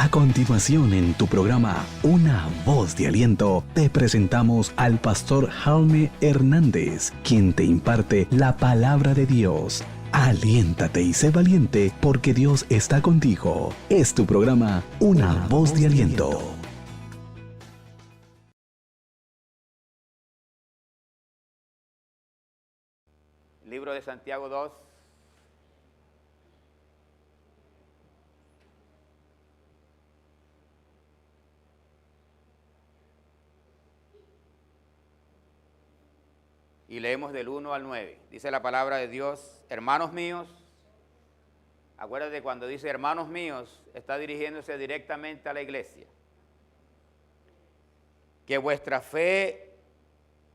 A continuación, en tu programa Una Voz de Aliento, te presentamos al pastor Jaume Hernández, quien te imparte la palabra de Dios. Aliéntate y sé valiente, porque Dios está contigo. Es tu programa Una Voz de Aliento. Libro de Santiago 2. Y leemos del 1 al 9. Dice la palabra de Dios: hermanos míos, acuérdate, cuando dice hermanos míos, está dirigiéndose directamente a la iglesia. Que vuestra fe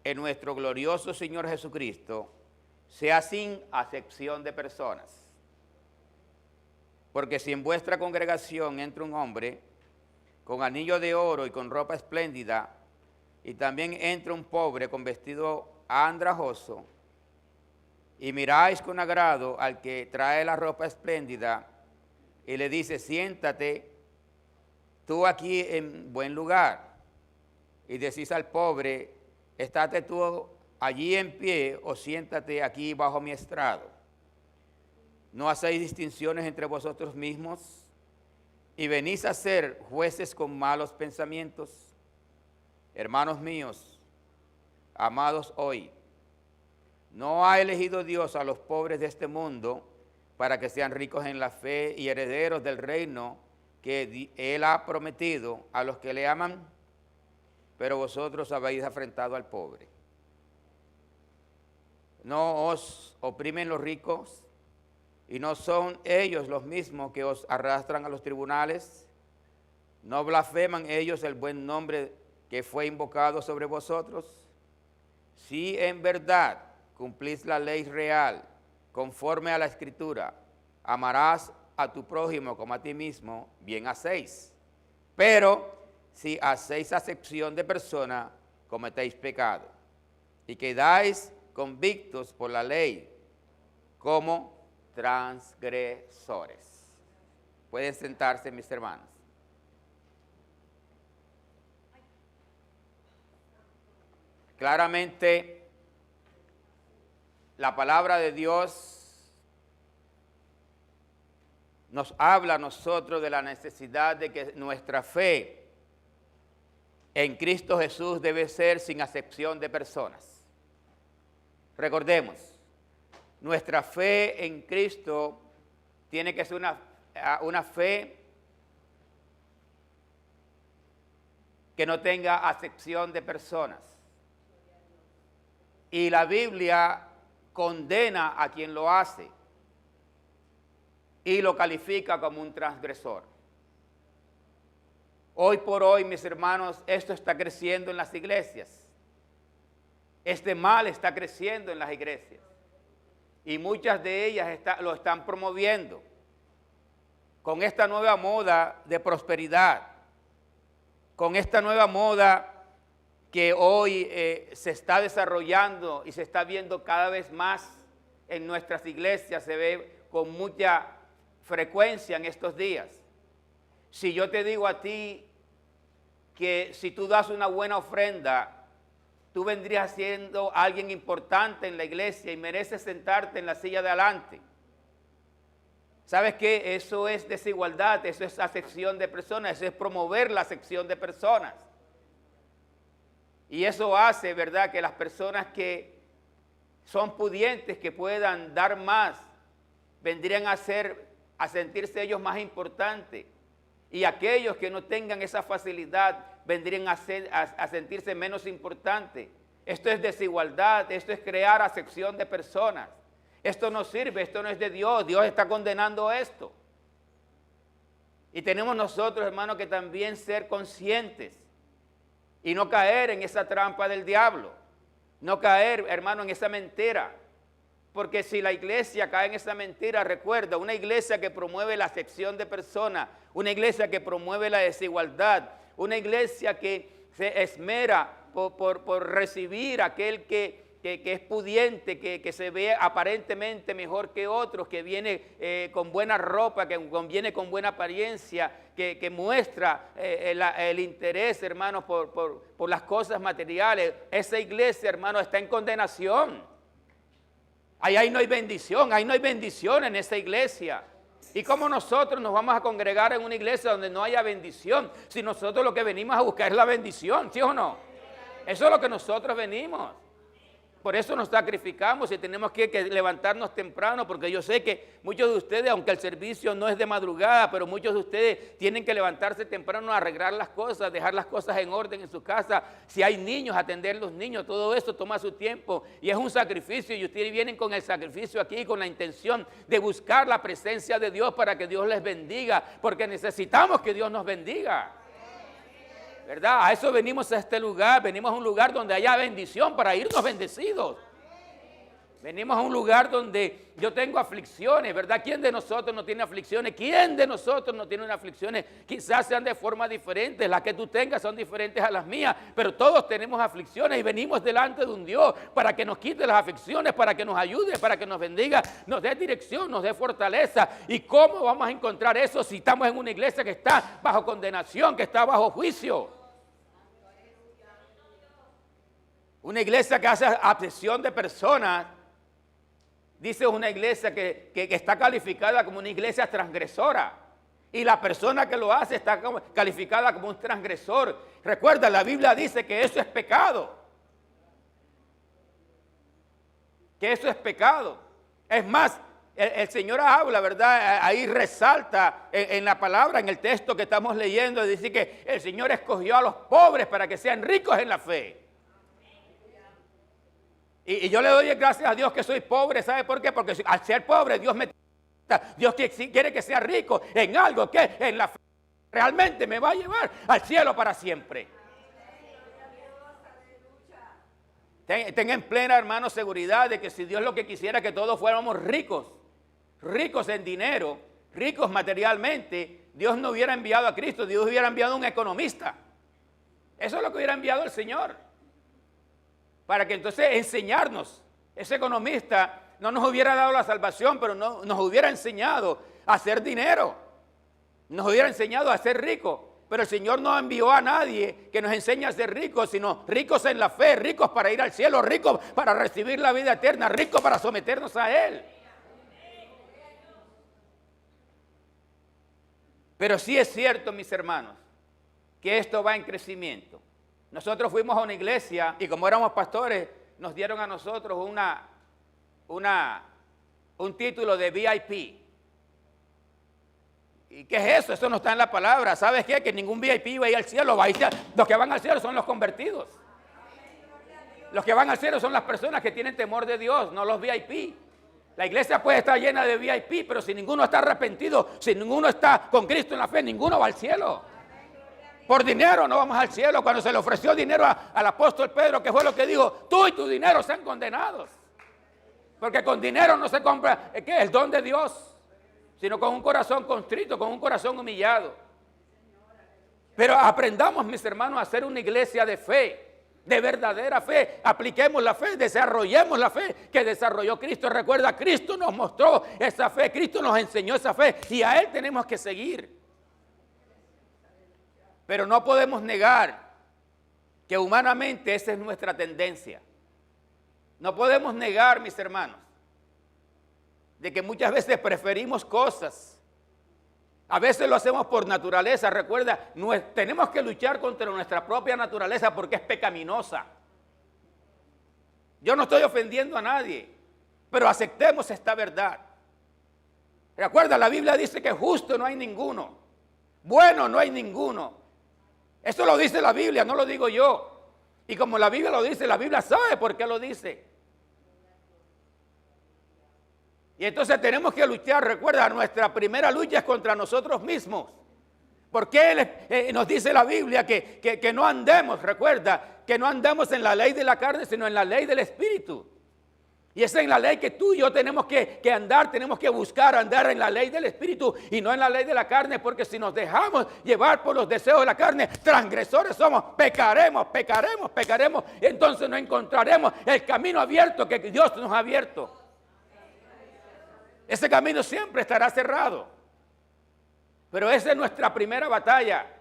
en nuestro glorioso Señor Jesucristo sea sin acepción de personas. Porque si en vuestra congregación entra un hombre con anillo de oro y con ropa espléndida, y también entra un pobre con vestido andrajoso, y miráis con agrado al que trae la ropa espléndida, y le dice: siéntate tú aquí en buen lugar, y decís al pobre: estate tú allí en pie, o siéntate aquí bajo mi estrado. ¿No hacéis distinciones entre vosotros mismos, y venís a ser jueces con malos pensamientos? Hermanos míos, amados hoy, ¿no ha elegido Dios a los pobres de este mundo para que sean ricos en la fe y herederos del reino que Él ha prometido a los que le aman? Pero vosotros habéis afrentado al pobre. ¿No os oprimen los ricos? ¿Y no son ellos los mismos que os arrastran a los tribunales? ¿No blasfeman ellos el buen nombre que fue invocado sobre vosotros? Si en verdad cumplís la ley real, conforme a la Escritura, amarás a tu prójimo como a ti mismo, bien hacéis. Pero si hacéis acepción de persona, cometéis pecado, y quedáis convictos por la ley como transgresores. Pueden sentarse, mis hermanos. Claramente, la palabra de Dios nos habla a nosotros de la necesidad de que nuestra fe en Cristo Jesús debe ser sin acepción de personas. Recordemos, nuestra fe en Cristo tiene que ser una fe que no tenga acepción de personas. Y la Biblia condena a quien lo hace y lo califica como un transgresor. Hoy por hoy, mis hermanos, esto está creciendo en las iglesias. Este mal está creciendo en las iglesias. Y muchas de ellas lo están promoviendo con esta nueva moda de prosperidad, con esta nueva moda que hoy se está desarrollando y se está viendo cada vez más en nuestras iglesias, se ve con mucha frecuencia en estos días. Si yo te digo a ti que si tú das una buena ofrenda, tú vendrías siendo alguien importante en la iglesia y mereces sentarte en la silla de adelante. ¿Sabes qué? Eso es desigualdad, eso es acepción de personas, eso es promover la acepción de personas. Y eso hace, ¿verdad?, que las personas que son pudientes, que puedan dar más, vendrían a sentirse ellos más importantes. Y aquellos que no tengan esa facilidad vendrían a sentirse menos importantes. Esto es desigualdad, esto es crear acepción de personas. Esto no sirve, esto no es de Dios, Dios está condenando esto. Y tenemos nosotros, hermanos, que también ser conscientes y no caer en esa trampa del diablo, no caer, hermano, en esa mentira. Porque si la iglesia cae en esa mentira, recuerda, una iglesia que promueve la acepción de personas, una iglesia que promueve la desigualdad, una iglesia que se esmera por recibir a aquel que es pudiente, que se ve aparentemente mejor que otros, que viene con buena ropa, que viene con buena apariencia, que muestra el interés, hermanos, por las cosas materiales. Esa iglesia, hermanos, está en condenación. Ahí no hay bendición, ahí no hay bendición en esa iglesia. ¿Y cómo nosotros nos vamos a congregar en una iglesia donde no haya bendición? Si nosotros lo que venimos a buscar es la bendición, ¿sí o no? Eso es lo que nosotros venimos. Por eso nos sacrificamos y tenemos que levantarnos temprano, porque yo sé que muchos de ustedes, aunque el servicio no es de madrugada, pero muchos de ustedes tienen que levantarse temprano a arreglar las cosas, dejar las cosas en orden en su casa. Si hay niños, atender a los niños, todo eso toma su tiempo y es un sacrificio, y ustedes vienen con el sacrificio aquí, con la intención de buscar la presencia de Dios para que Dios les bendiga, porque necesitamos que Dios nos bendiga. ¿Verdad? A eso venimos a este lugar, venimos a un lugar donde haya bendición para irnos bendecidos. Venimos a un lugar donde yo tengo aflicciones, ¿verdad? ¿Quién de nosotros no tiene aflicciones? ¿Quién de nosotros no tiene aflicciones? Quizás sean de forma diferente, las que tú tengas son diferentes a las mías, pero todos tenemos aflicciones y venimos delante de un Dios para que nos quite las aflicciones, para que nos ayude, para que nos bendiga, nos dé dirección, nos dé fortaleza. ¿Y cómo vamos a encontrar eso si estamos en una iglesia que está bajo condenación, que está bajo juicio? Una iglesia que hace acepción de personas, dice una iglesia que está calificada como una iglesia transgresora. Y la persona que lo hace está calificada como un transgresor. Recuerda, la Biblia dice que eso es pecado. Que eso es pecado. Es más, el Señor habla, ¿verdad? Ahí resalta en la palabra, en el texto que estamos leyendo, dice que el Señor escogió a los pobres para que sean ricos en la fe. Y yo le doy gracias a Dios que soy pobre. ¿Sabe por qué? Porque al ser pobre Dios quiere que sea rico en algo que en la fe realmente me va a llevar al cielo para siempre. Ten en plena, hermano, seguridad de que si Dios lo que quisiera que todos fuéramos ricos, ricos en dinero, ricos materialmente, Dios no hubiera enviado a Cristo, Dios hubiera enviado a un economista. Eso es lo que hubiera enviado el Señor. Para que entonces enseñarnos, ese economista no nos hubiera dado la salvación, pero no, nos hubiera enseñado a hacer dinero, nos hubiera enseñado a ser ricos. Pero el Señor no envió a nadie que nos enseñe a ser ricos, sino ricos en la fe, ricos para ir al cielo, ricos para recibir la vida eterna, ricos para someternos a Él. Pero sí es cierto, mis hermanos, que esto va en crecimiento. Nosotros fuimos a una iglesia y como éramos pastores, nos dieron a nosotros un título de VIP. ¿Y qué es eso? Eso no está en la palabra. ¿Sabes qué? Que ningún VIP va a ir al cielo. Los que van al cielo son los convertidos. Los que van al cielo son las personas que tienen temor de Dios, no los VIP. La iglesia puede estar llena de VIP, pero si ninguno está arrepentido, si ninguno está con Cristo en la fe, ninguno va al cielo. Por dinero no vamos al cielo. Cuando se le ofreció dinero al apóstol Pedro, ¿qué fue lo que dijo? Tú y tu dinero sean condenados. Porque con dinero no se compra el don de Dios, sino con un corazón contrito, con un corazón humillado. Pero aprendamos, mis hermanos, a ser una iglesia de fe, de verdadera fe. Apliquemos la fe, desarrollemos la fe que desarrolló Cristo. Recuerda, Cristo nos mostró esa fe, Cristo nos enseñó esa fe y a Él tenemos que seguir. Pero no podemos negar que humanamente esa es nuestra tendencia. No podemos negar, mis hermanos, de que muchas veces preferimos cosas. A veces lo hacemos por naturaleza. Recuerda, tenemos que luchar contra nuestra propia naturaleza porque es pecaminosa. Yo no estoy ofendiendo a nadie, pero aceptemos esta verdad. Recuerda, la Biblia dice que justo no hay ninguno, bueno no hay ninguno. Eso lo dice la Biblia, no lo digo yo. Y como la Biblia lo dice, la Biblia sabe por qué lo dice. Y entonces tenemos que luchar. Recuerda, nuestra primera lucha es contra nosotros mismos. ¿Por qué nos dice la Biblia que no andemos? Recuerda, que no andamos en la ley de la carne, sino en la ley del Espíritu. Y esa es la ley que tú y yo tenemos que andar, tenemos que buscar andar en la ley del Espíritu y no en la ley de la carne, porque si nos dejamos llevar por los deseos de la carne, transgresores somos, pecaremos, y entonces no encontraremos el camino abierto que Dios nos ha abierto. Ese camino siempre estará cerrado. Pero esa es nuestra primera batalla.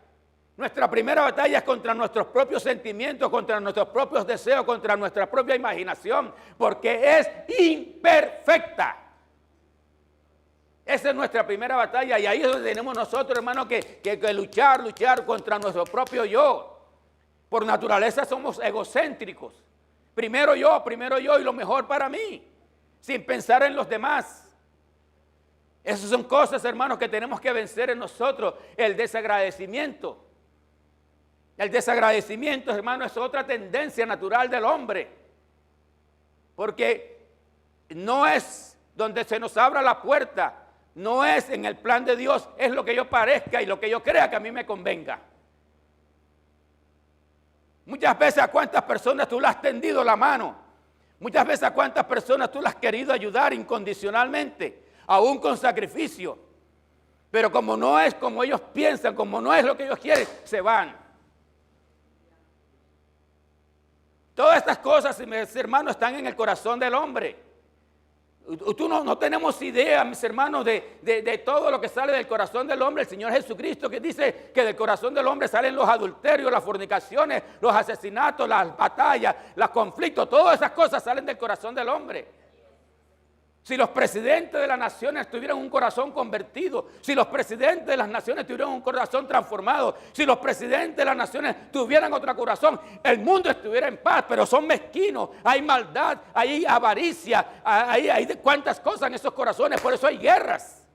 Nuestra primera batalla es contra nuestros propios sentimientos, contra nuestros propios deseos, contra nuestra propia imaginación, porque es imperfecta. Esa es nuestra primera batalla y ahí es donde tenemos nosotros, hermanos, que luchar contra nuestro propio yo. Por naturaleza somos egocéntricos. Primero yo y lo mejor para mí, sin pensar en los demás. Esas son cosas, hermanos, que tenemos que vencer en nosotros. El desagradecimiento. El desagradecimiento, hermano, es otra tendencia natural del hombre. Porque no es donde se nos abra la puerta, no es en el plan de Dios, es lo que yo parezca y lo que yo crea que a mí me convenga. Muchas veces a cuántas personas tú le has tendido la mano, muchas veces a cuántas personas tú le has querido ayudar incondicionalmente, aún con sacrificio. Pero como no es como ellos piensan, como no es lo que ellos quieren, se van. Todas estas cosas, mis hermanos, están en el corazón del hombre. Tú no tenemos idea, mis hermanos, de todo lo que sale del corazón del hombre. El Señor Jesucristo que dice que del corazón del hombre salen los adulterios, las fornicaciones, los asesinatos, las batallas, los conflictos. Todas esas cosas salen del corazón del hombre. Si los presidentes de las naciones tuvieran un corazón convertido, si los presidentes de las naciones tuvieran un corazón transformado, si los presidentes de las naciones tuvieran otro corazón, el mundo estuviera en paz, pero son mezquinos, hay maldad, hay avaricia, hay cuantas cosas en esos corazones, por eso hay guerras.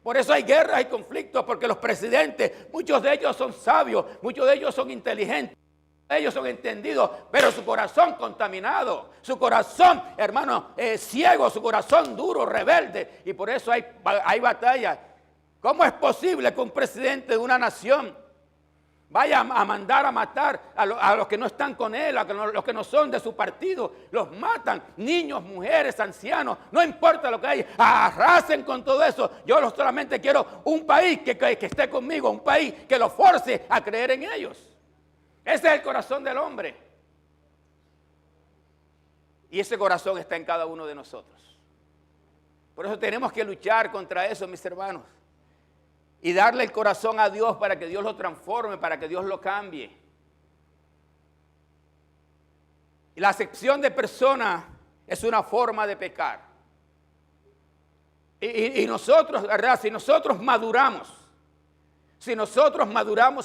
Por eso hay guerras y conflictos, porque los presidentes, muchos de ellos son sabios, muchos de ellos son inteligentes. Ellos son entendidos, pero su corazón contaminado, su corazón, hermano, ciego, su corazón duro, rebelde. Y por eso hay batallas. ¿Cómo es posible que un presidente de una nación vaya a mandar a matar a los que no están con él, a los que no son de su partido? Los matan, niños, mujeres, ancianos, no importa lo que hay, arrasen con todo eso. Yo solamente quiero un país que esté conmigo, un país que los force a creer en ellos. Ese es el corazón del hombre. Y ese corazón está en cada uno de nosotros. Por eso tenemos que luchar contra eso, mis hermanos. Y darle el corazón a Dios para que Dios lo transforme, para que Dios lo cambie. Y la acepción de persona es una forma de pecar. Y nosotros, ¿verdad? Si nosotros maduramos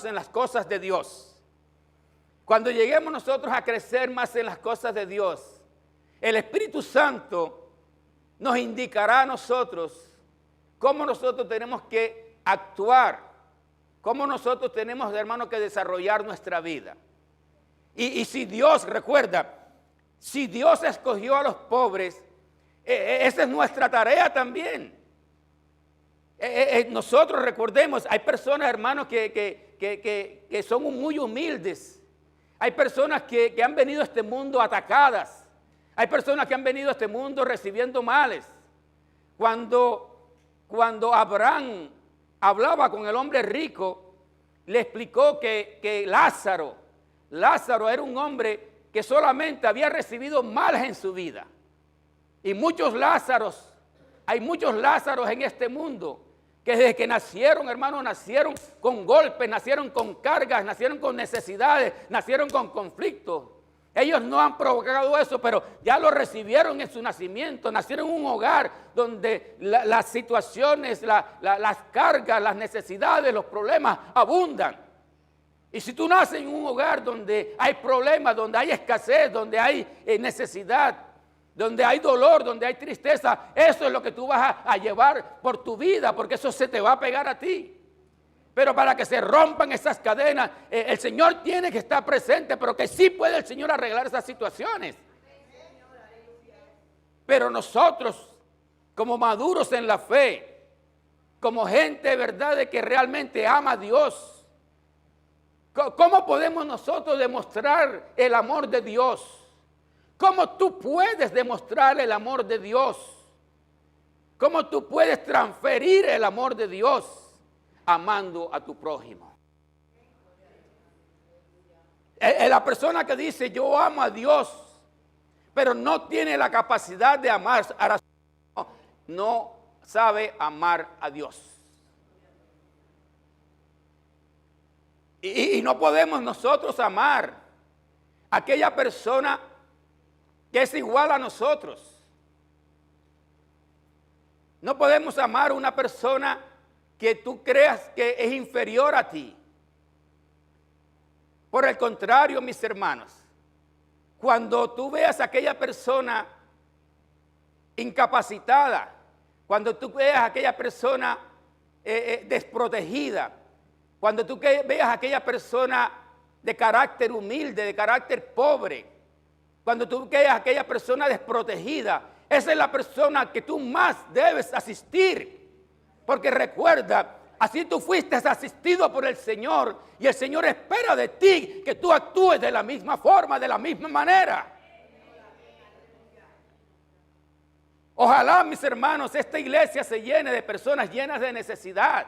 en las cosas de Dios, cuando lleguemos nosotros a crecer más en las cosas de Dios, el Espíritu Santo nos indicará a nosotros cómo nosotros tenemos que actuar, cómo nosotros tenemos, hermanos, que desarrollar nuestra vida. Y si Dios, recuerda, si Dios escogió a los pobres, esa es nuestra tarea también. Nosotros recordemos, hay personas, hermanos, que son muy humildes. Hay personas que han venido a este mundo atacadas. Hay personas que han venido a este mundo recibiendo males. Cuando Abraham hablaba con el hombre rico, le explicó que Lázaro era un hombre que solamente había recibido males en su vida. Y hay muchos Lázaros en este mundo que desde que nacieron, hermanos, nacieron con golpes, nacieron con cargas, nacieron con necesidades, nacieron con conflictos. Ellos no han provocado eso, pero ya lo recibieron en su nacimiento. Nacieron en un hogar donde las situaciones, las cargas, las necesidades, los problemas abundan. Y si tú naces en un hogar donde hay problemas, donde hay escasez, donde hay necesidad, donde hay dolor, donde hay tristeza, eso es lo que tú vas a llevar por tu vida, porque eso se te va a pegar a ti. Pero para que se rompan esas cadenas, el Señor tiene que estar presente, pero que sí puede el Señor arreglar esas situaciones. Pero nosotros, como maduros en la fe, como gente, ¿verdad?, de que realmente ama a Dios, ¿cómo podemos nosotros demostrar el amor de Dios? ¿Cómo tú puedes demostrar el amor de Dios? ¿Cómo tú puedes transferir el amor de Dios amando a tu prójimo? La persona que dice yo amo a Dios, pero no tiene la capacidad de amar a su prójimo, no sabe amar a Dios. Y no podemos nosotros amar a aquella persona que es igual a nosotros. No podemos amar a una persona que tú creas que es inferior a ti. Por el contrario, mis hermanos, cuando tú veas a aquella persona incapacitada, cuando tú veas a aquella persona desprotegida, cuando tú veas a aquella persona de carácter humilde, de carácter pobre, cuando tú veas a aquella persona desprotegida, esa es la persona que tú más debes asistir. Porque recuerda, así tú fuiste asistido por el Señor y el Señor espera de ti que tú actúes de la misma forma, de la misma manera. Ojalá, mis hermanos, esta iglesia se llene de personas llenas de necesidad.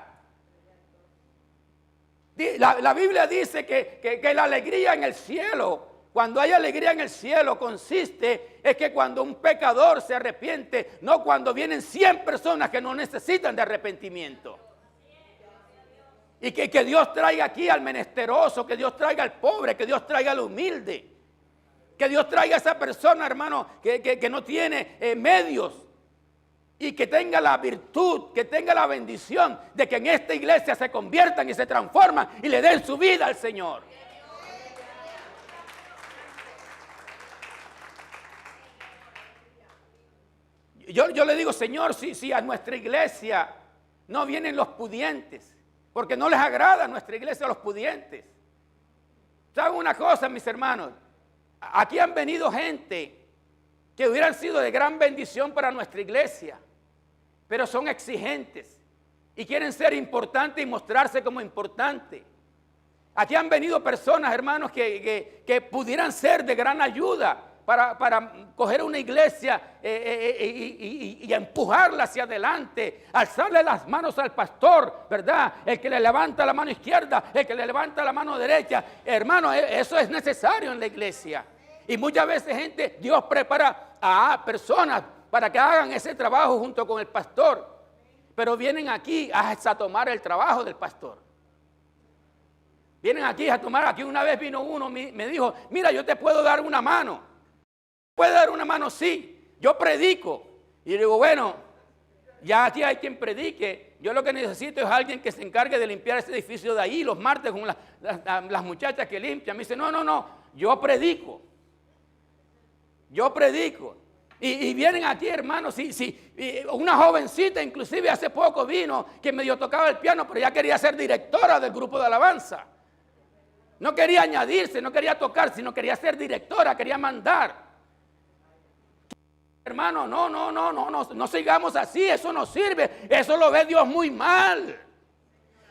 La Biblia dice que la alegría en el cielo, cuando hay alegría en el cielo, consiste es que cuando un pecador se arrepiente, no cuando vienen 100 personas que no necesitan de arrepentimiento. Y que Dios traiga aquí al menesteroso, que Dios traiga al pobre, que Dios traiga al humilde. Que Dios traiga a esa persona, hermano, que no tiene medios. Y que tenga la virtud, que tenga la bendición de que en esta iglesia se conviertan y se transforman y le den su vida al Señor. Yo le digo, Señor, si a nuestra iglesia no vienen los pudientes, porque no les agrada a nuestra iglesia los pudientes. ¿Saben una cosa, mis hermanos? Aquí han venido gente que hubieran sido de gran bendición para nuestra iglesia, pero son exigentes y quieren ser importantes y mostrarse como importantes. Aquí han venido personas, hermanos, que pudieran ser de gran ayuda para coger una iglesia y empujarla hacia adelante, alzarle las manos al pastor, ¿verdad? El que le levanta la mano izquierda, el que le levanta la mano derecha. Hermano, eso es necesario en la iglesia. Y muchas veces Dios prepara a personas para que hagan ese trabajo junto con el pastor, pero vienen aquí a tomar el trabajo del pastor. Vienen aquí a tomar, aquí una vez vino uno, me dijo, mira, yo te puedo dar una mano. ¿Puede dar una mano? Sí, yo predico. Y le digo, bueno, ya aquí hay quien predique. Yo lo que necesito es alguien que se encargue de limpiar ese edificio de ahí los martes con las muchachas que limpian. Me dice, no, yo predico. Yo predico. Y vienen aquí, hermanos, una jovencita inclusive hace poco vino que medio tocaba el piano, pero ya quería ser directora del grupo de alabanza. No quería añadirse, no quería tocar, sino quería ser directora, quería mandar. Hermano, no sigamos así, eso no sirve, eso lo ve Dios muy mal.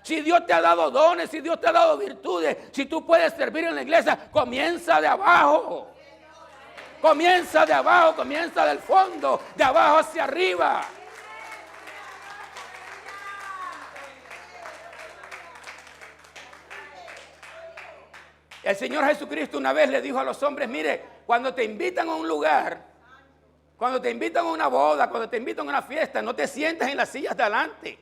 Si Dios te ha dado dones, si Dios te ha dado virtudes, si tú puedes servir en la iglesia, comienza de abajo. Comienza de abajo, comienza del fondo, de abajo hacia arriba. El Señor Jesucristo una vez le dijo a los hombres, mire, cuando te invitan a un lugar, cuando te invitan a una boda, cuando te invitan a una fiesta, no te sientes en las sillas de adelante.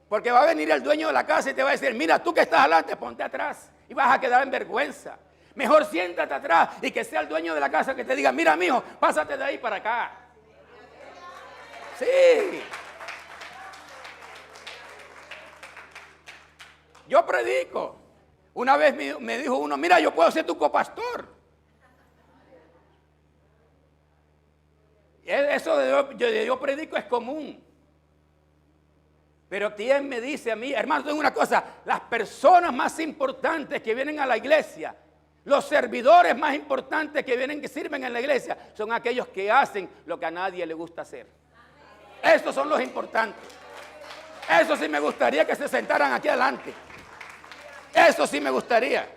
Porque va a venir el dueño de la casa y te va a decir, mira, tú que estás adelante, ponte atrás y vas a quedar en vergüenza. Mejor siéntate atrás y que sea el dueño de la casa que te diga, mira, mijo, pásate de ahí para acá. Sí. Yo predico. Una vez me dijo uno, mira, yo puedo ser tu copastor. Eso de yo predico es común. Pero ¿quién me dice a mí? Hermano, tengo una cosa, las personas más importantes que vienen a la iglesia, los servidores más importantes que sirven en la iglesia, son aquellos que hacen lo que a nadie le gusta hacer. Estos son los importantes. Eso sí me gustaría que se sentaran aquí adelante. Eso sí me gustaría.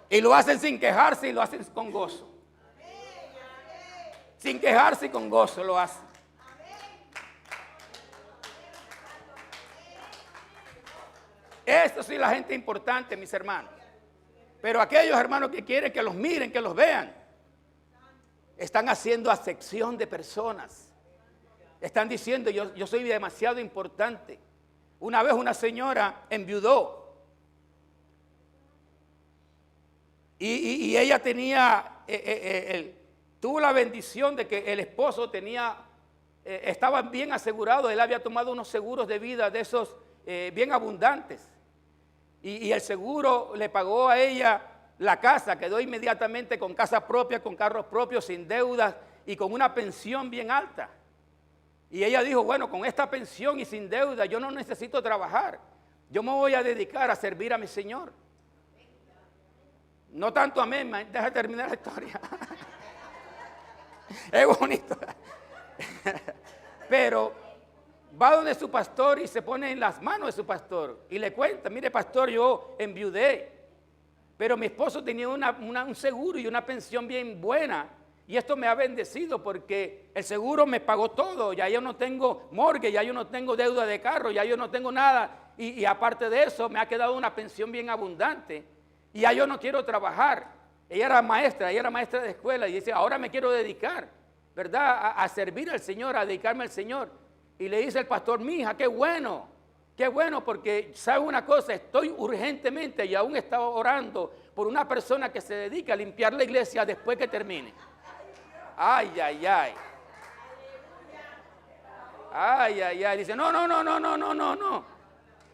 Y lo hacen sin quejarse y lo hacen con gozo. Sin quejarse y con gozo lo hace. Esto sí, la gente importante, mis hermanos. Pero aquellos hermanos que quieren que los miren, que los vean, están haciendo acepción de personas. Están diciendo, yo soy demasiado importante. Una vez una señora enviudó y ella tuvo la bendición de que el esposo estaba bien asegurado. Él había tomado unos seguros de vida de esos bien abundantes. Y el seguro le pagó a ella la casa, quedó inmediatamente con casa propia, con carros propios, sin deudas y con una pensión bien alta. Y ella dijo, bueno, con esta pensión y sin deuda yo no necesito trabajar. Yo me voy a dedicar a servir a mi Señor. No tanto a mí, deja terminar la historia. Es bonito. Pero va donde su pastor y se pone en las manos de su pastor y le cuenta, mire pastor, yo enviudé, pero mi esposo tenía un seguro y una pensión bien buena y esto me ha bendecido porque el seguro me pagó todo, ya yo no tengo morgue, ya yo no tengo deuda de carro, ya yo no tengo nada y aparte de eso me ha quedado una pensión bien abundante y ya yo no quiero trabajar. Ella era maestra de escuela y dice, ahora me quiero dedicar, ¿verdad? A servir al Señor, a dedicarme al Señor. Y le dice el pastor, mija, qué bueno, porque sabe una cosa, estoy urgentemente y aún estaba orando por una persona que se dedica a limpiar la iglesia después que termine. Ay, ay, ay. Ay, ay, ay. Dice, no.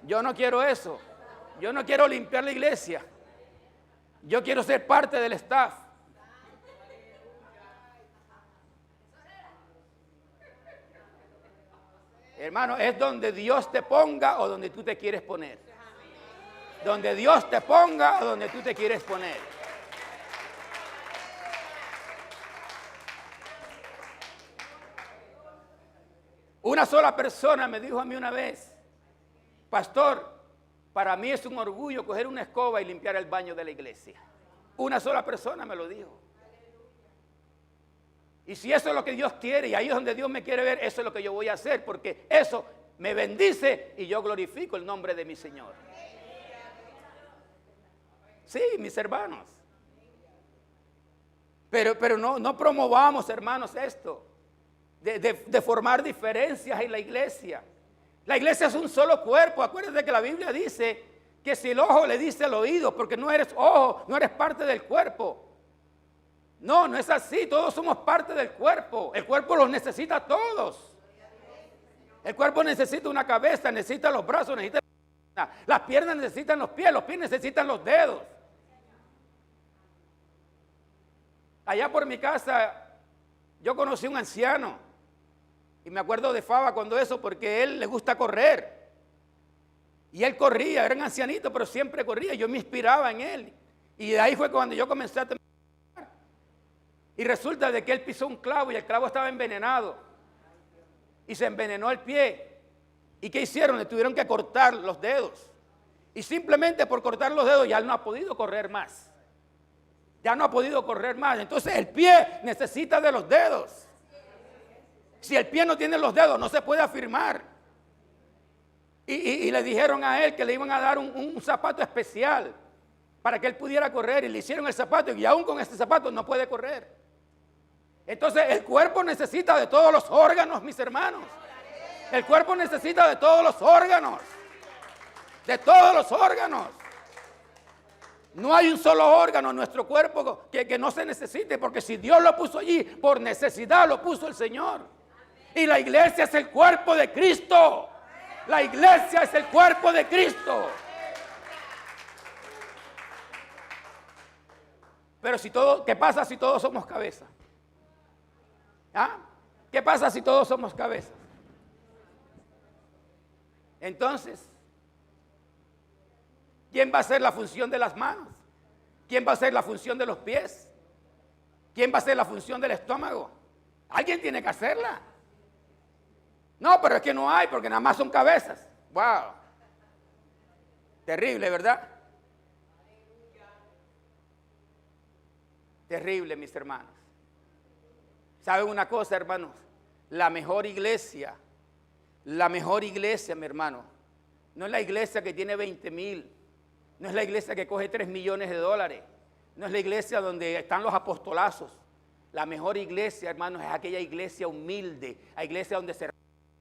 Yo no quiero eso. Yo no quiero limpiar la iglesia. Yo quiero ser parte del staff. Hermano, es donde Dios te ponga o donde tú te quieres poner. Donde Dios te ponga o donde tú te quieres poner. Una sola persona me dijo a mí una vez, pastor, para mí es un orgullo coger una escoba y limpiar el baño de la iglesia. Una sola persona me lo dijo. Y si eso es lo que Dios quiere y ahí es donde Dios me quiere ver, eso es lo que yo voy a hacer porque eso me bendice y yo glorifico el nombre de mi Señor. Sí, mis hermanos. Pero no promovamos, hermanos, esto de formar diferencias en la iglesia. La iglesia es un solo cuerpo. Acuérdense que la Biblia dice que si el ojo le dice al oído, porque no eres ojo, no eres parte del cuerpo. No es así, todos somos parte del cuerpo. El cuerpo los necesita a todos. El cuerpo necesita una cabeza, necesita los brazos, necesita las piernas, necesitan los pies necesitan los dedos. Allá por mi casa yo conocí a un anciano y me acuerdo de Faba cuando eso porque a él le gusta correr. Y él corría, era un ancianito, pero siempre corría, yo me inspiraba en él. Y de ahí fue cuando yo comencé a y resulta de que él pisó un clavo y el clavo estaba envenenado. Y se envenenó el pie. ¿Y qué hicieron? Le tuvieron que cortar los dedos. Y simplemente por cortar los dedos ya él no ha podido correr más. Ya no ha podido correr más. Entonces el pie necesita de los dedos. Si el pie no tiene los dedos no se puede afirmar. Y le dijeron a él que le iban a dar un zapato especial para que él pudiera correr. Y le hicieron el zapato y aún con este zapato no puede correr. Entonces el cuerpo necesita de todos los órganos, mis hermanos. El cuerpo necesita de todos los órganos. De todos los órganos. No hay un solo órgano en nuestro cuerpo que no se necesite, porque si Dios lo puso allí, por necesidad lo puso el Señor. Y la iglesia es el cuerpo de Cristo. La iglesia es el cuerpo de Cristo. Pero ¿qué pasa si todos somos cabeza? ¿Ah? ¿Qué pasa si todos somos cabeza? Entonces, ¿quién va a hacer la función de las manos? ¿Quién va a hacer la función de los pies? ¿Quién va a hacer la función del estómago? Alguien tiene que hacerla. No, pero es que no hay, porque nada más son cabezas. ¡Wow! Terrible, ¿verdad? Terrible, mis hermanos. ¿Saben una cosa, hermanos? La mejor iglesia, mi hermano, no es la iglesia que tiene 20,000, no es la iglesia que coge 3 millones de dólares, no es la iglesia donde están los apostolazos. La mejor iglesia, hermanos, es aquella iglesia humilde, la iglesia donde se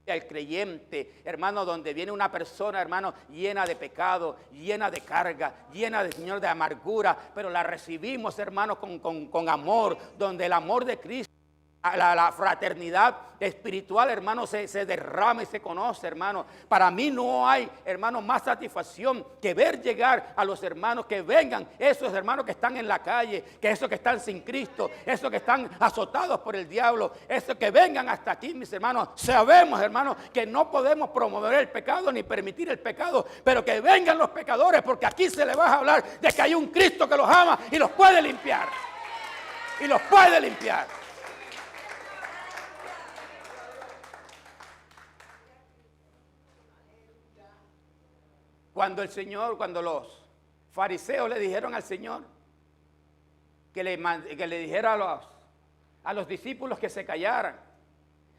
el creyente, hermano, donde viene una persona, hermano, llena de pecado, llena de carga, llena de, Señor, de amargura, pero la recibimos, hermano, con amor, donde el amor de Cristo, la fraternidad espiritual, hermano, se derrama y se conoce, hermano. Para mí no hay, hermano, más satisfacción que ver llegar a los hermanos que vengan, esos hermanos que están en la calle, que esos que están sin Cristo, esos que están azotados por el diablo, esos que vengan hasta aquí, mis hermanos. Sabemos, hermanos, que no podemos promover el pecado ni permitir el pecado, pero que vengan los pecadores, porque aquí se les va a hablar de que hay un Cristo que los ama y los puede limpiar. Y los puede limpiar. Cuando los fariseos le dijeron al Señor que le dijera a los discípulos que se callaran,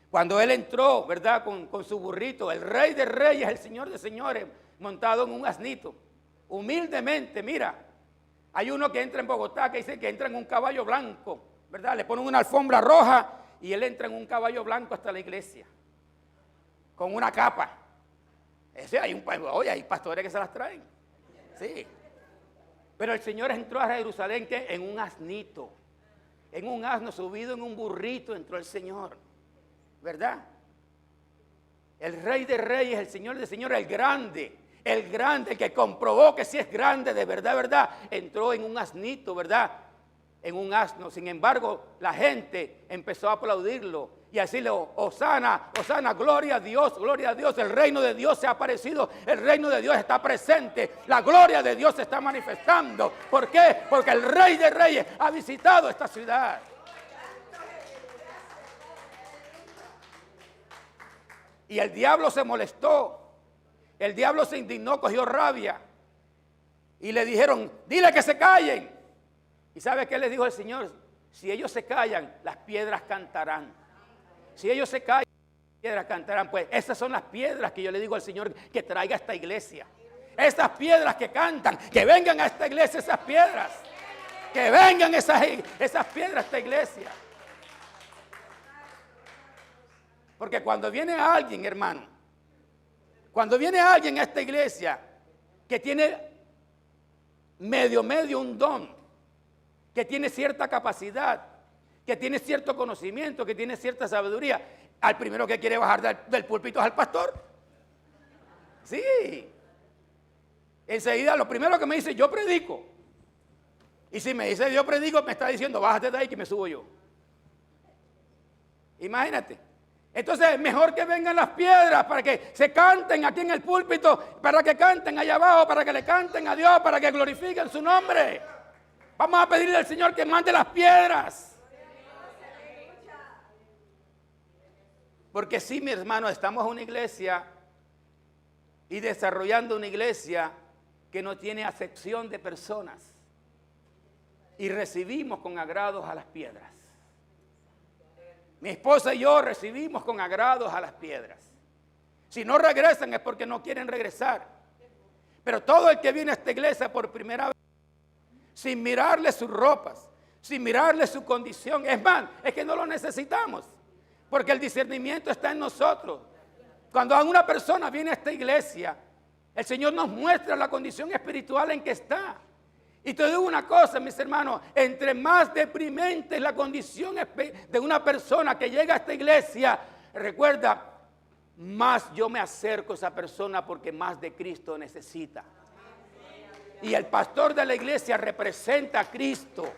cuando Él entró, ¿verdad?, con su burrito, el Rey de Reyes, el Señor de Señores, montado en un asnito, humildemente, mira, hay uno que entra en Bogotá que dice que entra en un caballo blanco, ¿verdad?, le ponen una alfombra roja y Él entra en un caballo blanco hasta la iglesia, con una capa. Hay pastores que se las traen. Sí. Pero el Señor entró a Jerusalén en un asnito, en un asno subido en un burrito entró el Señor, ¿verdad? El Rey de Reyes, el Señor de Señores, el grande que comprobó que sí es grande de verdad, entró en un asnito, ¿verdad? En un asno. Sin embargo, la gente empezó a aplaudirlo y a decirle: Hosana, Hosana, gloria a Dios, el reino de Dios se ha aparecido, el reino de Dios está presente, la gloria de Dios se está manifestando. ¿Por qué? Porque el Rey de Reyes ha visitado esta ciudad. Y el diablo se molestó, el diablo se indignó, cogió rabia y le dijeron: dile que se callen. ¿Y sabe qué les dijo el Señor? Si ellos se callan, las piedras cantarán. Si ellos se callan, las piedras cantarán. Pues esas son las piedras que yo le digo al Señor que traiga a esta iglesia. Esas piedras que cantan, que vengan a esta iglesia esas piedras. Que vengan esas piedras a esta iglesia. Porque cuando viene alguien, hermano, cuando viene alguien a esta iglesia que tiene medio un don, que tiene cierta capacidad, que tiene cierto conocimiento, que tiene cierta sabiduría, al primero que quiere bajar del púlpito es al pastor. Sí. Enseguida lo primero que me dice: yo predico. Y si me dice yo predico, me está diciendo: bájate de ahí que me subo yo. Imagínate. Entonces es mejor que vengan las piedras para que se canten aquí en el púlpito, para que canten allá abajo, para que le canten a Dios, para que glorifiquen su nombre. Vamos a pedirle al Señor que mande las piedras. Porque sí, mi hermano, estamos en una iglesia y desarrollando una iglesia que no tiene acepción de personas. Y recibimos con agrados a las piedras. Mi esposa y yo recibimos con agrados a las piedras. Si no regresan es porque no quieren regresar. Pero todo el que viene a esta iglesia por primera vez, sin mirarle sus ropas, sin mirarle su condición, es más, es que no lo necesitamos, porque el discernimiento está en nosotros. Cuando una persona viene a esta iglesia, el Señor nos muestra la condición espiritual en que está. Y te digo una cosa, mis hermanos, entre más deprimente es la condición de una persona que llega a esta iglesia, recuerda, más yo me acerco a esa persona porque más de Cristo necesita. Y el pastor de la iglesia representa a Cristo.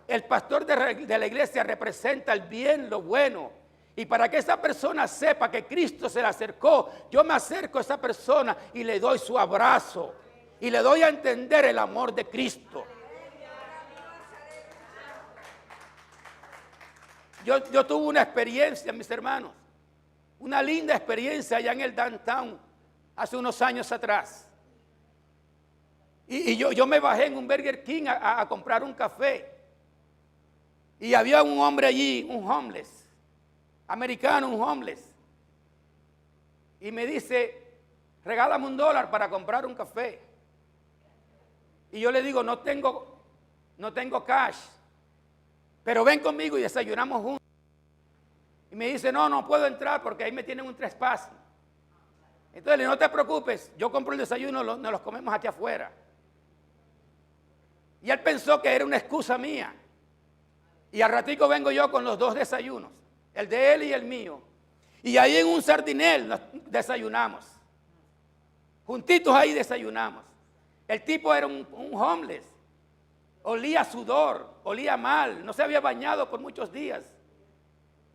El pastor de la iglesia representa el bien, lo bueno. Y para que esa persona sepa que Cristo se le acercó, yo me acerco a esa persona y le doy su abrazo. Y le doy a entender el amor de Cristo. Yo tuve una experiencia, mis hermanos, una linda experiencia allá en el downtown hace unos años atrás. Y yo me bajé en un Burger King a comprar un café. Y había un hombre allí, un homeless, americano, un homeless. Y me dice, regálame $1 para comprar un café. Y yo le digo, no tengo cash, pero ven conmigo y desayunamos juntos. Y me dice, no puedo entrar porque ahí me tienen un trespaso. Entonces, no te preocupes, yo compro el desayuno, nos los comemos aquí afuera. Y él pensó que era una excusa mía. Y al ratico vengo yo con los 2 desayunos, el de él y el mío. Y ahí en un sardinel nos desayunamos. Juntitos ahí desayunamos. El tipo era un homeless. Olía a sudor, olía mal, no se había bañado por muchos días.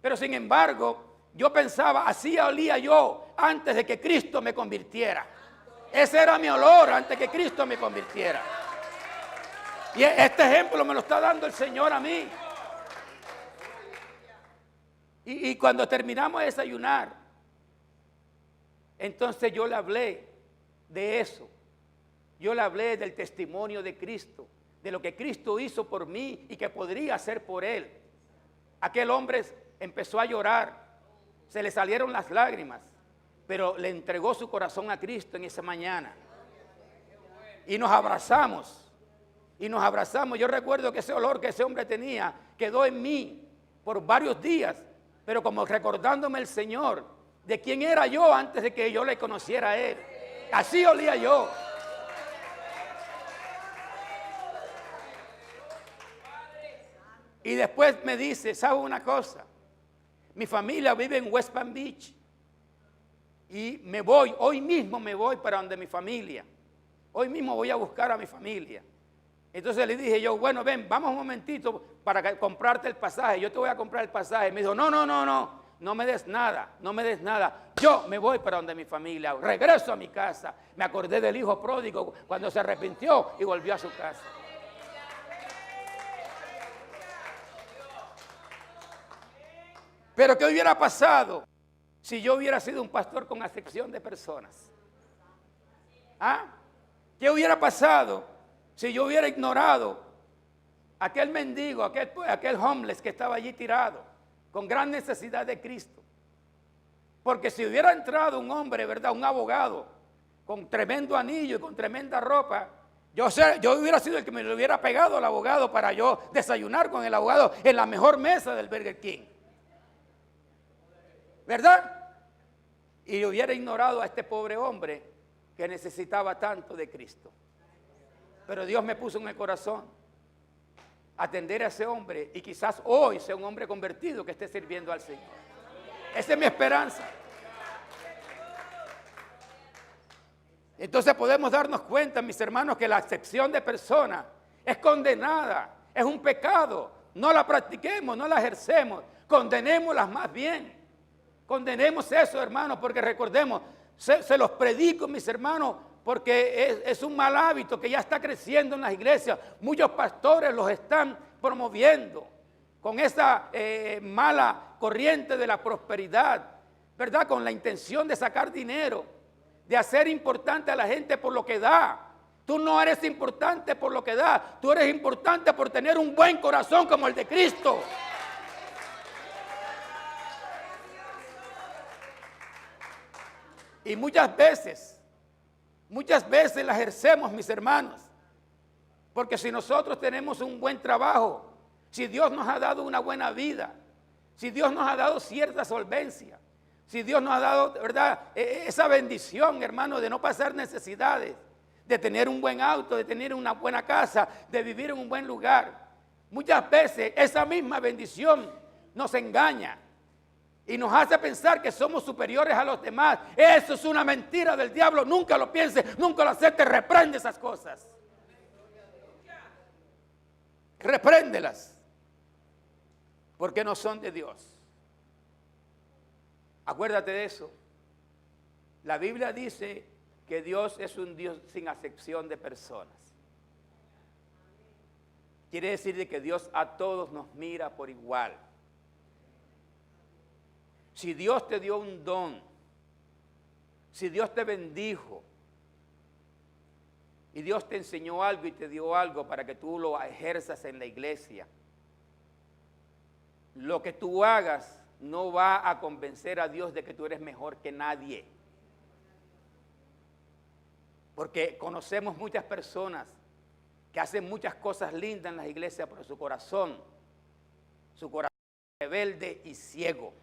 Pero sin embargo, yo pensaba, así olía yo antes de que Cristo me convirtiera. Ese era mi olor antes de que Cristo me convirtiera. Y este ejemplo me lo está dando el Señor a mí. Y cuando terminamos de desayunar, entonces yo le hablé de eso. Yo le hablé del testimonio de Cristo, de lo que Cristo hizo por mí y que podría hacer por él. Aquel hombre empezó a llorar, se le salieron las lágrimas, pero le entregó su corazón a Cristo en esa mañana. Y nos abrazamos, Yo recuerdo que ese olor que ese hombre tenía quedó en mí por varios días, pero como recordándome el Señor, de quién era yo antes de que yo le conociera a él. Así olía yo. Y después me dice, ¿sabe una cosa? Mi familia vive en West Palm Beach. Y hoy mismo me voy para donde mi familia. Hoy mismo voy a buscar a mi familia. Entonces le dije yo, bueno, ven, vamos un momentito para comprarte el pasaje. Yo te voy a comprar el pasaje. Me dijo, no me des nada. Yo me voy para donde mi familia. Regreso a mi casa. Me acordé del hijo pródigo cuando se arrepintió y volvió a su casa. Pero ¿qué hubiera pasado si yo hubiera sido un pastor con acepción de personas? ¿Ah? ¿Qué hubiera pasado si yo hubiera ignorado a aquel mendigo, aquel homeless que estaba allí tirado, con gran necesidad de Cristo? Porque si hubiera entrado un hombre, ¿verdad?, un abogado, con tremendo anillo y con tremenda ropa, yo hubiera sido el que me lo hubiera pegado al abogado para yo desayunar con el abogado en la mejor mesa del Burger King. ¿Verdad? Y hubiera ignorado a este pobre hombre que necesitaba tanto de Cristo. Pero Dios me puso en el corazón atender a ese hombre y quizás hoy sea un hombre convertido que esté sirviendo al Señor. Esa es mi esperanza. Entonces podemos darnos cuenta, mis hermanos, que la acepción de personas es condenada, es un pecado. No la practiquemos, no la ejercemos, condenémoslas más bien. Condenemos eso, hermanos, porque recordemos, se los predico, mis hermanos, porque es un mal hábito que ya está creciendo en las iglesias. Muchos pastores los están promoviendo con esa mala corriente de la prosperidad, ¿verdad? Con la intención de sacar dinero, de hacer importante a la gente por lo que da. Tú no eres importante por lo que da, tú eres importante por tener un buen corazón como el de Cristo. Y muchas veces la ejercemos, mis hermanos, porque si nosotros tenemos un buen trabajo, si Dios nos ha dado una buena vida, si Dios nos ha dado cierta solvencia, si Dios nos ha dado, ¿verdad?, esa bendición, hermano, de no pasar necesidades, de tener un buen auto, de tener una buena casa, de vivir en un buen lugar, muchas veces esa misma bendición nos engaña y nos hace pensar que somos superiores a los demás. Eso es una mentira del diablo. Nunca lo pienses, nunca lo aceptes. Reprende esas cosas. Repréndelas, porque no son de Dios. Acuérdate de eso. La Biblia dice que Dios es un Dios sin acepción de personas. Quiere decir que Dios a todos nos mira por igual. Si Dios te dio un don, si Dios te bendijo y Dios te enseñó algo y te dio algo para que tú lo ejerzas en la iglesia, lo que tú hagas no va a convencer a Dios de que tú eres mejor que nadie. Porque conocemos muchas personas que hacen muchas cosas lindas en las iglesias, pero su corazón es rebelde y ciego.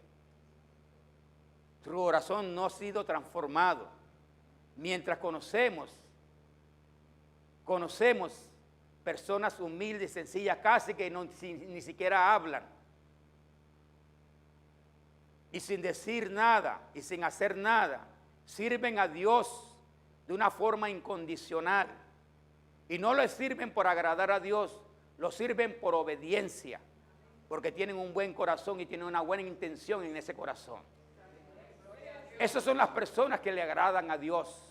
Su corazón no ha sido transformado. Mientras conocemos personas humildes y sencillas, casi que ni siquiera hablan, y sin decir nada y sin hacer nada, sirven a Dios de una forma incondicional. Y no le sirven por agradar a Dios, lo sirven por obediencia, porque tienen un buen corazón y tienen una buena intención en ese corazón. Esas son las personas que le agradan a Dios.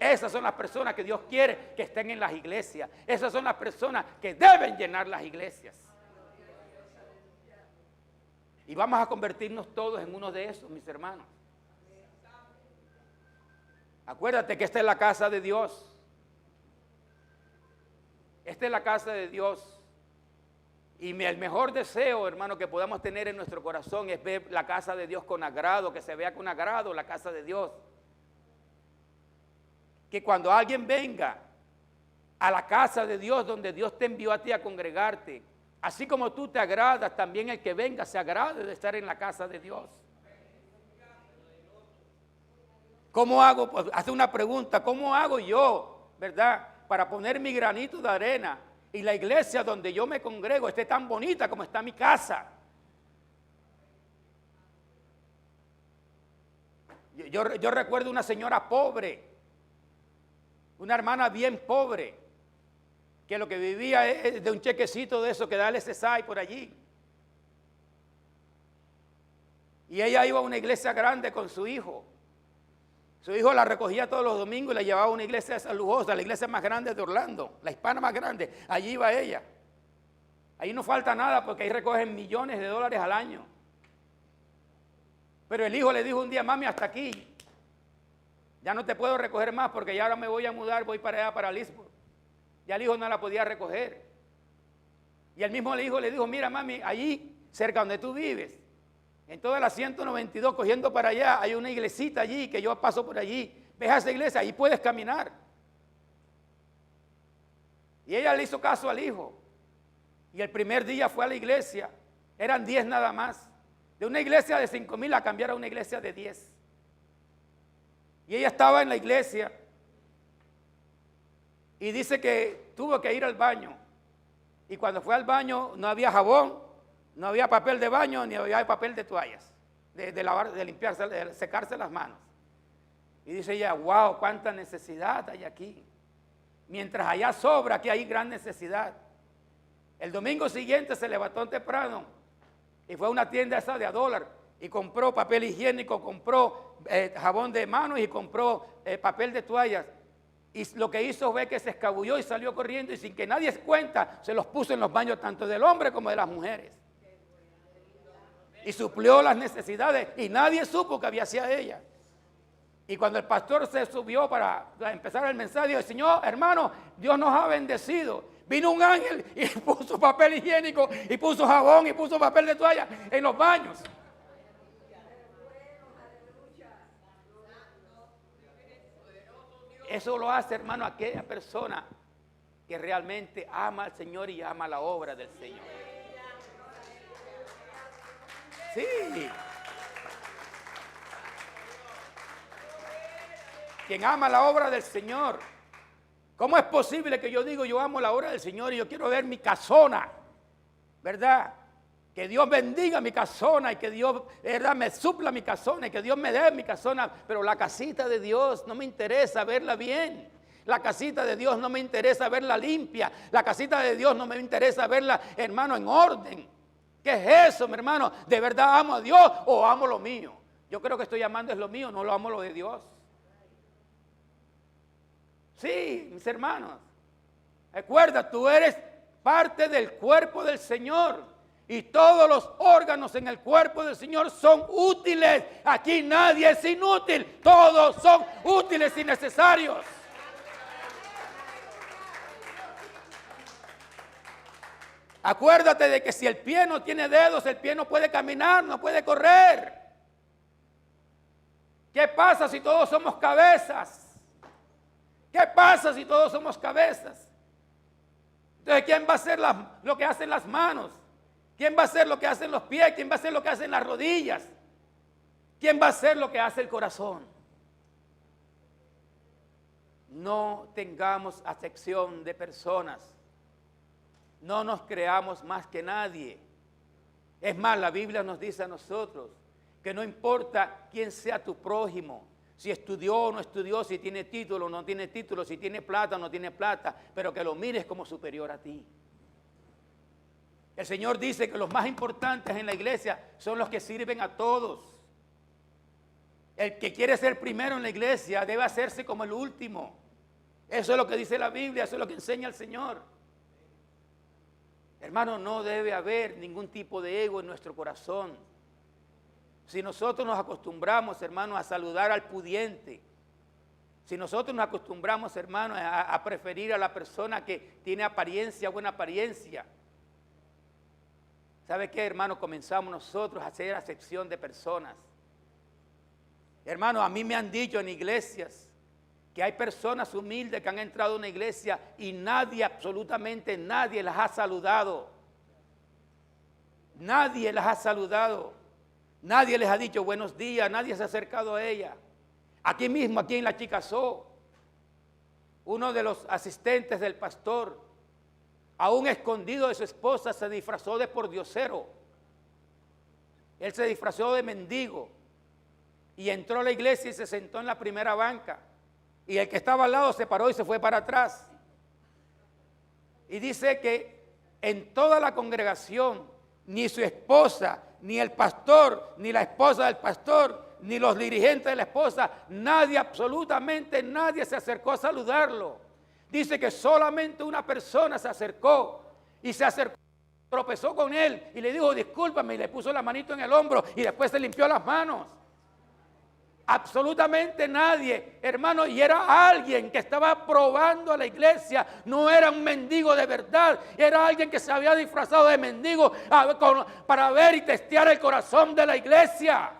Esas son las personas que Dios quiere que estén en las iglesias. Esas son las personas que deben llenar las iglesias. Y vamos a convertirnos todos en uno de esos, mis hermanos. Acuérdate que esta es la casa de Dios. Esta es la casa de Dios. Y el mejor deseo, hermano, que podamos tener en nuestro corazón es ver la casa de Dios con agrado, que se vea con agrado la casa de Dios. Que cuando alguien venga a la casa de Dios, donde Dios te envió a ti a congregarte, así como tú te agradas, también el que venga se agrade de estar en la casa de Dios. ¿Cómo hago? Pues hace una pregunta, ¿cómo hago yo, verdad, para poner mi granito de arena y la iglesia donde yo me congrego esté tan bonita como está mi casa? Yo recuerdo una señora pobre, una hermana bien pobre, que lo que vivía es de un chequecito de eso que da el SSI por allí. Y ella iba a una iglesia grande con su hijo. Su hijo la recogía todos los domingos y la llevaba a una iglesia esa lujosa, la iglesia más grande de Orlando, la hispana más grande. Allí iba ella. Ahí no falta nada porque ahí recogen millones de dólares al año. Pero el hijo le dijo un día, mami, hasta aquí. Ya no te puedo recoger más porque ya ahora me voy a mudar, voy para allá, para Lisboa. Ya el hijo no la podía recoger. Y el mismo hijo le dijo, mira, mami, allí, cerca donde tú vives, en toda la 192, cogiendo para allá, hay una iglesita allí, que yo paso por allí. Ves a esa iglesia, ahí puedes caminar. Y ella le hizo caso al hijo. Y el primer día fue a la iglesia. Eran 10 nada más. De una iglesia de 5,000 a cambiar a una iglesia de 10. Y ella estaba en la iglesia. Y dice que tuvo que ir al baño. Y cuando fue al baño no había jabón, no había papel de baño, ni había papel de toallas, de lavar, de limpiarse, de secarse las manos. Y dice ella, wow, cuánta necesidad hay aquí. Mientras allá sobra, aquí hay gran necesidad. El domingo siguiente se levantó temprano y fue a una tienda esa de $1 y compró papel higiénico, compró jabón de manos y compró papel de toallas. Y lo que hizo fue que se escabulló y salió corriendo y sin que nadie se cuenta, se los puso en los baños tanto del hombre como de las mujeres. Y suplió las necesidades y nadie supo que había sido ella. Y cuando el pastor se subió para empezar el mensaje, dijo, Señor, hermano, Dios nos ha bendecido. Vino un ángel y puso papel higiénico y puso jabón y puso papel de toalla en los baños. Eso lo hace, hermano, aquella persona que realmente ama al Señor y ama la obra del Señor. Sí. Quien ama la obra del Señor. ¿Cómo es posible que yo digo yo amo la obra del Señor y yo quiero ver mi casona? ¿Verdad? Que Dios bendiga mi casona y que Dios, ¿verdad?, me supla mi casona y que Dios me dé mi casona. Pero la casita de Dios no me interesa verla bien. La casita de Dios no me interesa verla limpia. La casita de Dios no me interesa verla, hermano, en orden. ¿Qué es eso, mi hermano? ¿De verdad amo a Dios o amo lo mío? Yo creo que estoy amando es lo mío, no lo amo lo de Dios. Sí, mis hermanos. Recuerda, tú eres parte del cuerpo del Señor. Y todos los órganos en el cuerpo del Señor son útiles. Aquí nadie es inútil. Todos son útiles y necesarios. Acuérdate de que si el pie no tiene dedos, el pie no puede caminar, no puede correr. ¿Qué pasa si todos somos cabezas? ¿Qué pasa si todos somos cabezas? Entonces, ¿quién va a hacer lo que hacen las manos? ¿Quién va a hacer lo que hacen los pies? ¿Quién va a hacer lo que hacen las rodillas? ¿Quién va a hacer lo que hace el corazón? No tengamos acepción de personas. No nos creamos más que nadie. Es más, la Biblia nos dice a nosotros que no importa quién sea tu prójimo, si estudió o no estudió, si tiene título o no tiene título, si tiene plata o no tiene plata, pero que lo mires como superior a ti. El Señor dice que los más importantes en la iglesia son los que sirven a todos. El que quiere ser primero en la iglesia debe hacerse como el último. Eso es lo que dice la Biblia, eso es lo que enseña el Señor. Hermano, no debe haber ningún tipo de ego en nuestro corazón. Si nosotros nos acostumbramos, hermano, a saludar al pudiente, si nosotros nos acostumbramos, hermano, a preferir a la persona que tiene apariencia, buena apariencia, ¿sabe qué, hermano? Comenzamos nosotros a hacer acepción de personas. Hermano, a mí me han dicho en iglesias que hay personas humildes que han entrado a una iglesia y nadie, absolutamente nadie las ha saludado. Nadie las ha saludado. Nadie les ha dicho buenos días, nadie se ha acercado a ella. Aquí mismo, aquí en La Chicazó, uno de los asistentes del pastor, aún escondido de su esposa, se disfrazó de pordiosero. Él se disfrazó de mendigo y entró a la iglesia y se sentó en la primera banca. Y el que estaba al lado se paró y se fue para atrás. Y dice que en toda la congregación, ni su esposa, ni el pastor, ni la esposa del pastor, ni los dirigentes de la esposa, nadie, absolutamente nadie se acercó a saludarlo. Dice que solamente una persona se acercó y se acercó, tropezó con él y le dijo discúlpame y le puso la manito en el hombro y después se limpió las manos. Absolutamente nadie, hermano, y era alguien que estaba probando a la iglesia, no era un mendigo de verdad, era alguien que se había disfrazado de mendigo para ver y testear el corazón de la iglesia.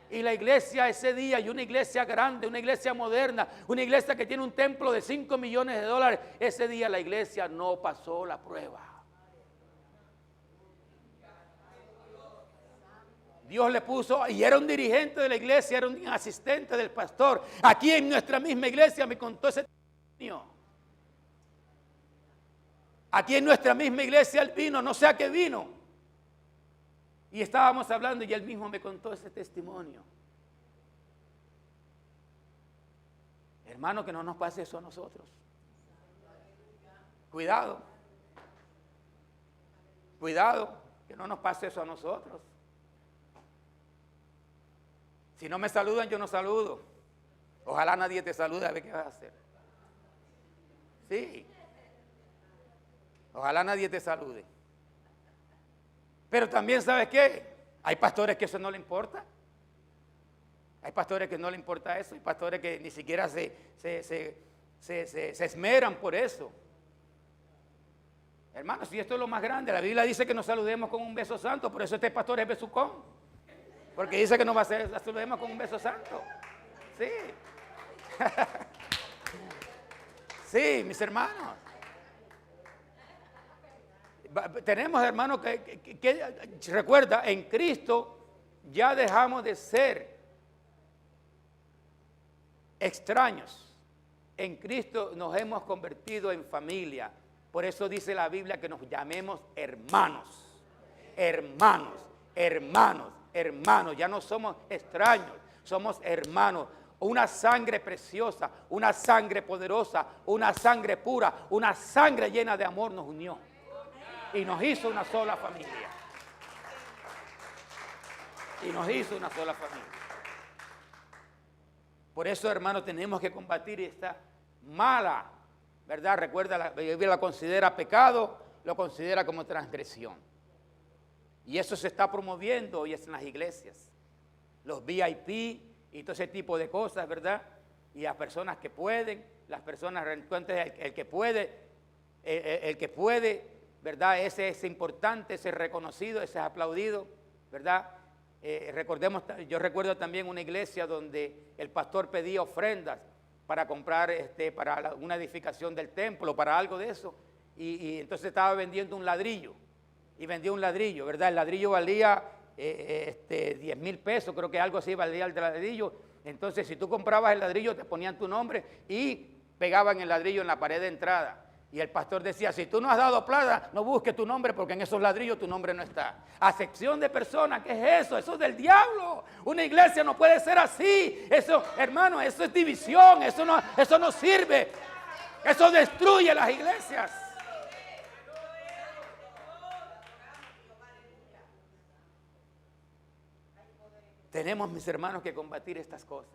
Y la iglesia ese día, y una iglesia grande, una iglesia moderna, una iglesia que tiene un templo de 5 millones de dólares, ese día la iglesia no pasó la prueba. Dios le puso, y era un dirigente de la iglesia, era un asistente del pastor. Aquí en nuestra misma iglesia me contó ese testimonio. Aquí en nuestra misma iglesia él vino, no sé a qué vino. Y estábamos hablando y él mismo me contó ese testimonio. Hermano, que no nos pase eso a nosotros. Cuidado. Cuidado, que no nos pase eso a nosotros. Si no me saludan, yo no saludo. Ojalá nadie te salude, a ver qué vas a hacer. Sí. Ojalá nadie te salude. Pero también, ¿sabes qué? Hay pastores que eso no le importa. Hay pastores que no le importa eso. Hay pastores que ni siquiera se esmeran por eso. Hermanos, si esto es lo más grande, la Biblia dice que nos saludemos con un beso santo, por eso este pastor es besucón. Porque dice que nos va a hacer, la saludemos con un beso santo. Sí. Sí, mis hermanos. Tenemos, hermanos, que recuerda, en Cristo ya dejamos de ser extraños. En Cristo nos hemos convertido en familia. Por eso dice la Biblia que nos llamemos hermanos. Hermanos, hermanos. Hermanos, ya no somos extraños, somos hermanos. Una sangre preciosa, una sangre poderosa, una sangre pura, una sangre llena de amor nos unió y nos hizo una sola familia. Y nos hizo una sola familia. Por eso, hermanos, tenemos que combatir esta mala, ¿verdad? Recuerda, la Biblia la considera pecado, lo considera como transgresión. Y eso se está promoviendo hoy en las iglesias. Los VIP y todo ese tipo de cosas, ¿verdad? Y las personas que pueden, las personas, entonces el que puede ¿verdad? Ese es importante, ese es reconocido, ese es aplaudido, ¿verdad? Yo recuerdo también una iglesia donde el pastor pedía ofrendas para comprar, para una edificación del templo, para algo de eso, y entonces estaba vendiendo un ladrillo, y vendía un ladrillo, ¿verdad? El ladrillo valía 10,000 pesos, creo que algo así valía el ladrillo. Entonces, si tú comprabas el ladrillo, te ponían tu nombre y pegaban el ladrillo en la pared de entrada. Y el pastor decía, si tú no has dado plata, no busques tu nombre porque en esos ladrillos tu nombre no está. Acepción de personas, ¿qué es eso? Eso es del diablo. Una iglesia no puede ser así. Eso, hermano, eso es división, eso no sirve. Eso destruye las iglesias. Tenemos, mis hermanos, que combatir estas cosas.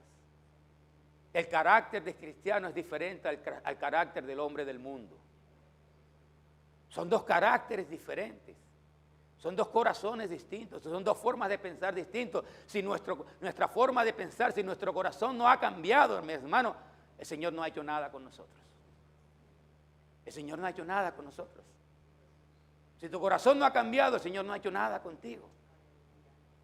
El carácter del cristiano es diferente al carácter del hombre del mundo. Son dos caracteres diferentes. Son dos corazones distintos. Son dos formas de pensar distintos. Si nuestra forma de pensar, si nuestro corazón no ha cambiado, mis hermanos, el Señor no ha hecho nada con nosotros. El Señor no ha hecho nada con nosotros. Si tu corazón no ha cambiado, el Señor no ha hecho nada contigo.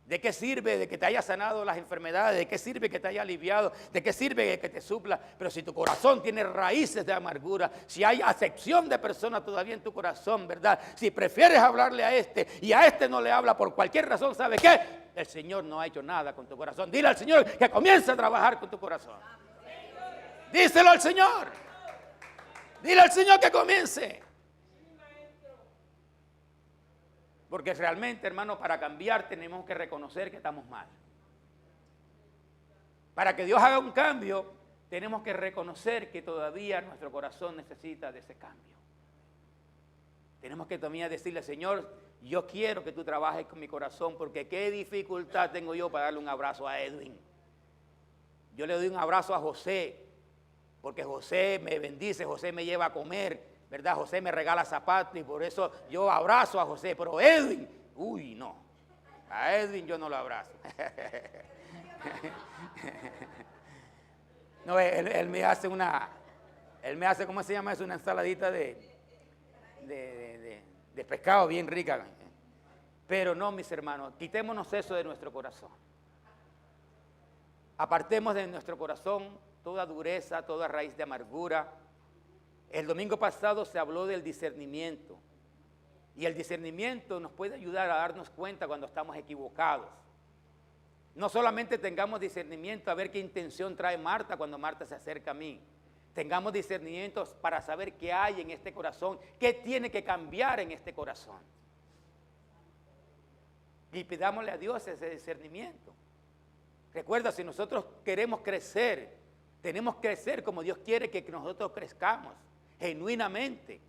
¿De qué sirve de que te haya sanado las enfermedades? ¿De qué sirve que te haya aliviado? ¿De qué sirve que te supla? Pero si tu corazón tiene raíces de amargura, si hay acepción de personas todavía en tu corazón, ¿verdad? Si prefieres hablarle a este y a este no le habla por cualquier razón, ¿sabe qué? El Señor no ha hecho nada con tu corazón. Dile al Señor que comience a trabajar con tu corazón. Díselo al Señor. Dile al Señor que comience. Porque realmente, hermano, para cambiar tenemos que reconocer que estamos mal. Para que Dios haga un cambio, tenemos que reconocer que todavía nuestro corazón necesita de ese cambio. Tenemos que también decirle, Señor, yo quiero que tú trabajes con mi corazón, porque qué dificultad tengo yo para darle un abrazo a Edwin. Yo le doy un abrazo a José, porque José me bendice, José me lleva a comer, ¿verdad? José me regala zapatos y por eso yo abrazo a José, pero Edwin, uy, no, a Edwin yo no lo abrazo. No, él me hace ¿cómo se llama eso? Una ensaladita de pescado bien rica. Pero no, mis hermanos, quitémonos eso de nuestro corazón. Apartemos de nuestro corazón toda dureza, toda raíz de amargura. El domingo pasado se habló del discernimiento. Y el discernimiento nos puede ayudar a darnos cuenta cuando estamos equivocados. No solamente tengamos discernimiento a ver qué intención trae Marta cuando Marta se acerca a mí. Tengamos discernimiento para saber qué hay en este corazón, qué tiene que cambiar en este corazón. Y pidámosle a Dios ese discernimiento. Recuerda, si nosotros queremos crecer, tenemos que crecer como Dios quiere que nosotros crezcamos. Genuinamente.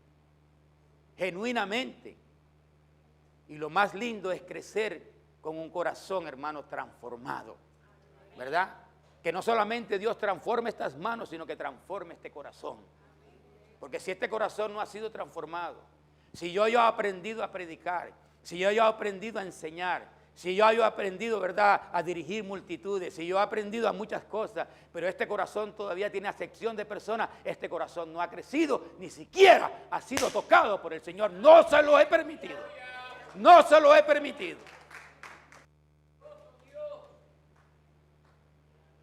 Y lo más lindo es crecer con un corazón, hermano, transformado, ¿verdad? Que no solamente Dios transforme estas manos, sino que transforme este corazón. Porque si este corazón no ha sido transformado, si yo he aprendido a predicar, si yo he aprendido a enseñar, si yo he aprendido, ¿verdad?, a dirigir multitudes, si yo he aprendido a muchas cosas, pero este corazón todavía tiene acepción de personas, este corazón no ha crecido, ni siquiera ha sido tocado por el Señor. No se lo he permitido. No se lo he permitido.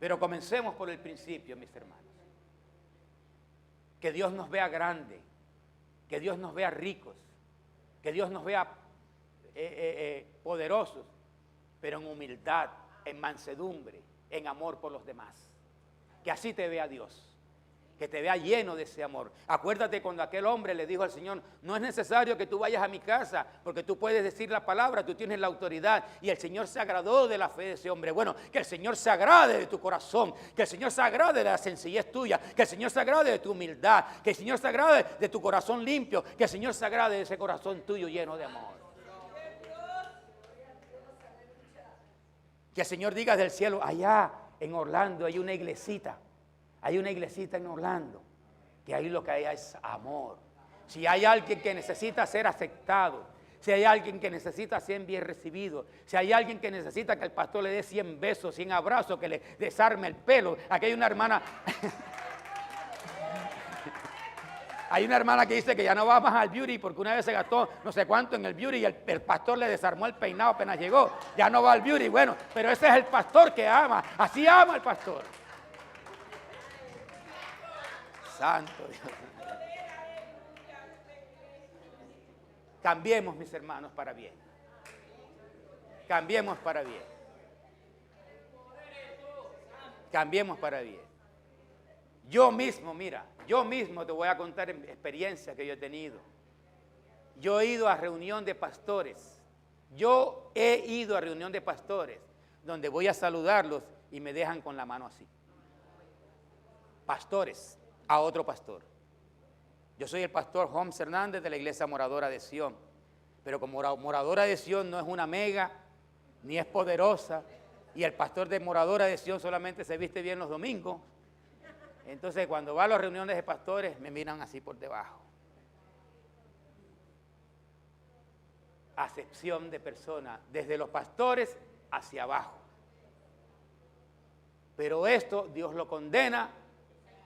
Pero comencemos por el principio, mis hermanos. Que Dios nos vea grande, que Dios nos vea ricos, que Dios nos vea poderosos, pero en humildad, en mansedumbre, en amor por los demás. Que así te vea Dios, que te vea lleno de ese amor. Acuérdate cuando aquel hombre le dijo al Señor, no es necesario que tú vayas a mi casa, porque tú puedes decir la palabra, tú tienes la autoridad. Y el Señor se agradó de la fe de ese hombre. Bueno, que el Señor se agrade de tu corazón, que el Señor se agrade de la sencillez tuya, que el Señor se agrade de tu humildad, que el Señor se agrade de tu corazón limpio, que el Señor se agrade de ese corazón tuyo lleno de amor. Que el Señor diga del cielo, allá en Orlando hay una iglesita en Orlando, que ahí lo que hay es amor. Si hay alguien que necesita ser aceptado, si hay alguien que necesita ser bien recibido, si hay alguien que necesita que el pastor le dé 100 besos, 100 abrazos, que le desarme el pelo. Aquí hay una hermana, Hay una hermana que dice que ya no va más al beauty porque una vez se gastó no sé cuánto en el beauty y el pastor le desarmó el peinado apenas llegó. Ya no va al beauty. Bueno, pero ese es el pastor que ama. Así ama el pastor. Santo Dios. Cambiemos, mis hermanos, para bien. Cambiemos para bien. Cambiemos para bien. Yo mismo, mira, yo mismo te voy a contar experiencias que yo he tenido. Yo he ido a reunión de pastores. Yo he ido a reunión de pastores donde voy a saludarlos y me dejan con la mano así. Pastores a otro pastor. Yo soy el pastor Holmes Hernández de la iglesia Moradora de Sion. Pero como Moradora de Sion no es una mega, ni es poderosa, y el pastor de Moradora de Sion solamente se viste bien los domingos, entonces cuando va a las reuniones de pastores me miran así por debajo. Acepción de personas, desde los pastores hacia abajo. Pero esto Dios lo condena,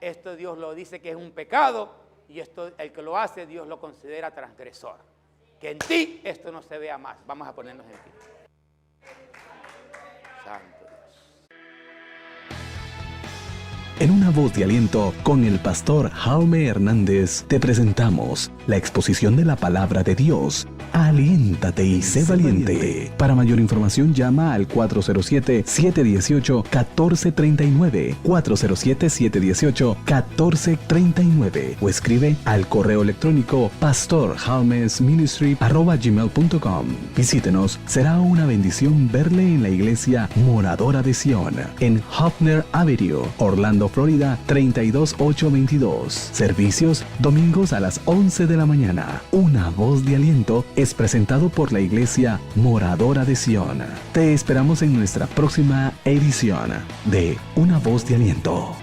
esto Dios lo dice que es un pecado, y esto el que lo hace Dios lo considera transgresor. Que en ti esto no se vea más. Vamos a ponernos en pie. Santo Dios. En una voz de aliento con el pastor Jaume Hernández te presentamos la exposición de la palabra de Dios. Aliéntate y sé valiente. Para mayor información llama al 407-718-1439, 407-718-1439 o escribe al correo electrónico pastorjaumesministry@gmail.com. Visítenos, será una bendición verle en la iglesia Moradora de Sion, en Hoffner Avenue, Orlando, Florida 32822. Servicios domingos a las 11 de la mañana. Una voz de aliento es presentado por la iglesia Moradora de Sion. Te esperamos en nuestra próxima edición de Una voz de aliento.